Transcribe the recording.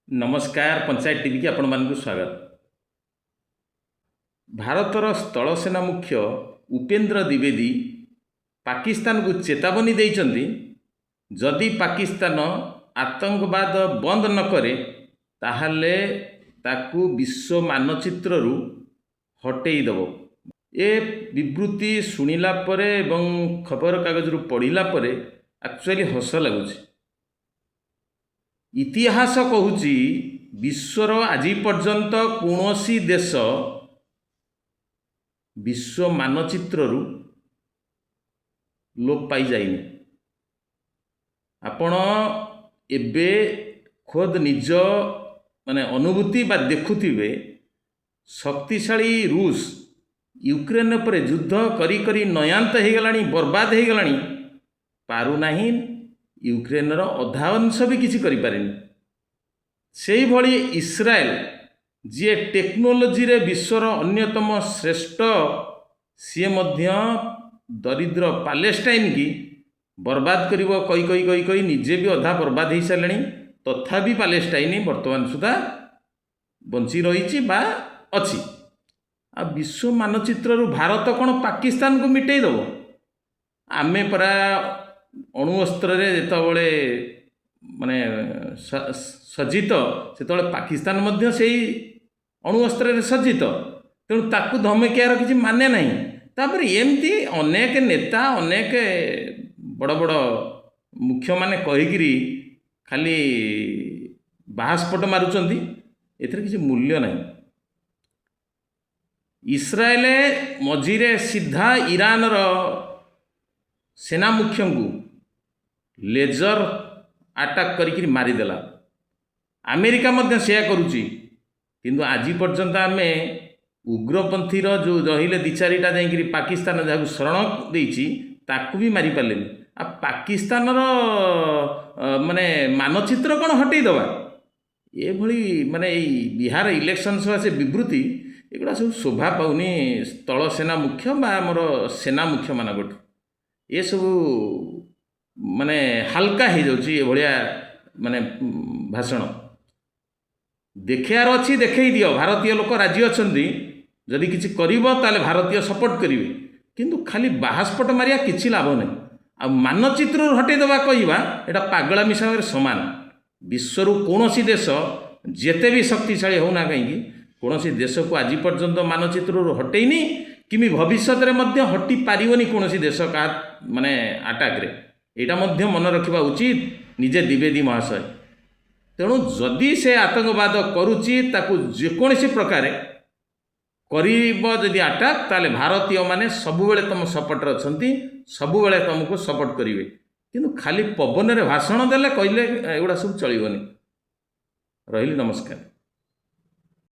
नमस्कार पंचायत टीवी की आपण मानक स्वागत। भारतर स्थल सेना मुख्य उपेंद्र द्विवेदी पाकिस्तान को चेतावनी देइचंती, जदि पाकिस्तान आतंकवाद बंद न करे ताहले ताकू विश्व मानचित्र रु हटेई देव। ए विवृत्ति शुणिला परे एवं खबर कागज रु पढ़िला परे एक्चुअली हस लगुच। इतिहास कहूची विश्वर आज पर्यंत कौनसी देश विश्व मानचित्र रु लोप पाई जाइनि। आपण एबे खुद निज माने अनुभूति बा देखुथिबे, शक्तिशाली रूस यूक्रेन पर युद्ध करी करी नयांत हो गलानी, बर्बाद हो गलानी, पारु नाही यूक्रेन अधा अंश भी किसी करि पारेनी। सेही भली इस्राएल जी टेक्नोलोजी रे विश्वर अन्यतम श्रेष्ठ, सी मध्य दरिद्र पैलेस्टाइन की बर्बाद करिवो कई कई कई कई निजे भी अधा बर्बाद हो सारे। तथापि पैलेस्टाइन वर्तमान सुधा बंची रही बा अच्छी। आ विश्व मानचित्र रु भारत कौन पाकिस्तान को मिटेई दब? आमे परा अणुअस्त्र जितेबाला माने सज्जित से पाकिस्तान मध्य से अणुअस्त्र सज्जित, तेणु ताकू धमकियार किसी माने नहीं। तापर एमती अनेक नेता अनेक बड़ बड़ मुख्य माने कहीकि खाली बाहास्पट मारुचंती, एथरे किसी मूल्य नहीं। इस्राएल मझिरे सीधा ईरान रो सेना मुख्य को लेजर अटैक करिकि मारिदेला। अमेरिका मध्य सेया करुची, किंतु आज पर्यंत आमे उग्रपंथी जो रहिले दि चारिटा जाइकि पाकिस्तान जहाँ शरण देइची ताकू भी मारी पारे। आ पाकिस्तान माने मानचित्र कौन हटई दबा? ये भली माने बिहार इलेक्शन सभा से विवृत्ति एगुड़ा सब शोभा पाउनी स्थल सेना मुख्य बा आमर सेना मुख्य मानक। ये सब माने हल्का हो जाउची एभलिया माने भाषण। देखार अच्छी देखई दियो, भारतीय लोक राजी अछंती, जदि किछि करिवो ताले भारतीय सपोर्ट करिवे, किंतु खाली बाहास्पट मारिया किछि लाभ नहीं। आ मानचित्र हटई दबा कहवा एटा पागलामी संगे समान। विश्वर कौनसी देश जेते भी शक्तिशाली होना कहीं कौनसी देश को आज पर्यंत मानचित्र हटैनी, किमी भविष्य में हटि पारिबनी कौनसी देश का माने अटैक रे। एटा मध्य मन रखा उचित निजे द्विवेदी महाशय। तेणु जदि से आतंकवाद करुच्ची ताकू जेकोसी प्रकार करी अटैक, ताले भारतीय माने सबुबेले तुम सपोर्ट अछंती, सबुबेले तुमको सपोर्ट करिवे। किंतु खाली पवन रे भाषण देले कहले एगुड़ा सब चलिबनी। रहिली, नमस्कार।